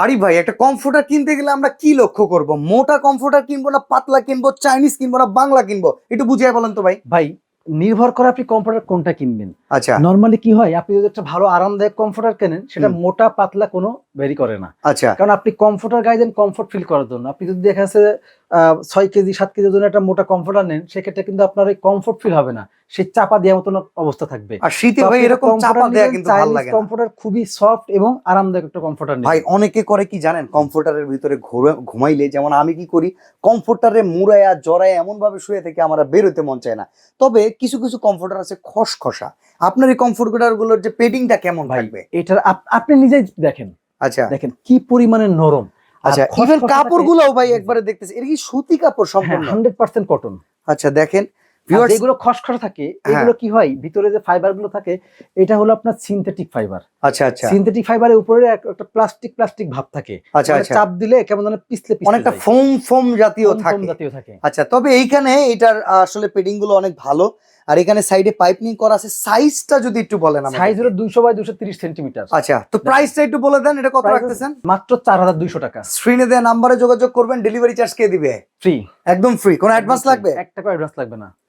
আরিফ ভাই, একটা কমফোর্টার কিনতে গেলে আমরা কি লক্ষ্য করব? মোটা কমফোর্টার কিনবো না পাতলা কিনবো, চাইনিজ কিনবো না বাংলা কিনবো? একটু বুঝিয়ে বলেন তো ভাই। ভাই নির্ভর করে আপনি কমফোর্টার কোনটা কিনবেন। আচ্ছা নরমালি কি হয়, আপনি যদি একটা ভালো আরামদায়ক কমফোর্টার কেনেন, সেটা হুম। মোটা পাতলা কোনো ভেরি করে না। আচ্ছা কারণ আপনি কমফোর্টার গাইদেন কমফোর্ট ফিল করার জন্য। আপনি যদি দেখা যাচ্ছে 6 কেজি 7 কেজির জন্য একটা মোটা কমফোর্টার নেন, সেক্ষেত্রে কিন্তু আপনার ওই কমফোর্ট ফিল হবে না, সেই চাপা দেওয়ার মতন অবস্থা থাকবে। আর শীতে তো ভাই আপনি একটা এরকম চাপা কমফোর্টার দেয়া নিবেন, কিন্তু ভালো চাইনিজ লাগে না কমফোর্টার খুবই সফট এবং আরামদায়ক একটা কমফোর্টার ভাই। নেবেন। অনেকে করে কি জানেন, কমফোর্টারের ভিতরে ঘুমাইলে, যেমন আমি কি করি, কমফোর্টারে মুড়ায়া জড়ায় এমন ভাবে শুয়ে থেকে আমার আর বের হতে মন চায় না। তবে কিছু কিছু কমফোর্টার আছে খসখসা। আপনার এই কমফোর্টার গুলোর যে পেডিংটা কেমন ভাই থাকবে? এটার আপনি নিজেই দেখেন, আচ্ছা দেখেন কি পরিমাণে নরম। আর আচ্ছা, ইভেন খসখসে কাপড় থাকে। গুলোও ভাই জি, জি। একবারে দেখতেছি এটা কি সুতি কাপড় হ্যাঁ, সম্পূর্ণ? 100% কটন। আচ্ছা দেখেন আর ভিউয়ার্স। যেগুলো খসখসে থাকে, হ্যাঁ এগুলো কি হয়, ভিতরে যে ফাইবার গুলো থাকে, এটা হলো আপনার সিনথেটিক ফাইবার। আচ্ছা আচ্ছা সিনথেটিক ফাইবারের উপরে একটা প্লাস্টিক প্লাস্টিক ভাব থাকে। আচ্ছা মানে আচ্ছা, চাপ দিলে কেমন যেন পিছলে পিছলে অনেকটা যায়, ফোম ফোম জাতীয় ফোম ফোম থাকে। জাতীয় থাকে। আচ্ছা, তবে এইখানে এটার আসলে পেডিং গুলো অনেক ভালো। আর এখানে সাইডে পাইপিং করা আছে। সাইজটা যদি একটু বলেন সাইজ আমাদেরকে। হলো 200 বাই 230 সেন্টিমিটার। আচ্ছা, তো প্রাইসটা একটু বলে দেন, এটা কত প্রাইস রাখতেছেন? মাত্র 4200 টাকা। স্ক্রিনে দেওয়া নাম্বারে যোগাযোগ করবেন। ডেলিভারি চার্জ কে দিবে? ফ্রি, একদম ফ্রি, কোনো একদম অ্যাডভান্স ফ্রি, লাগবে? 1 টাকা অ্যাডভান্স লাগবে না।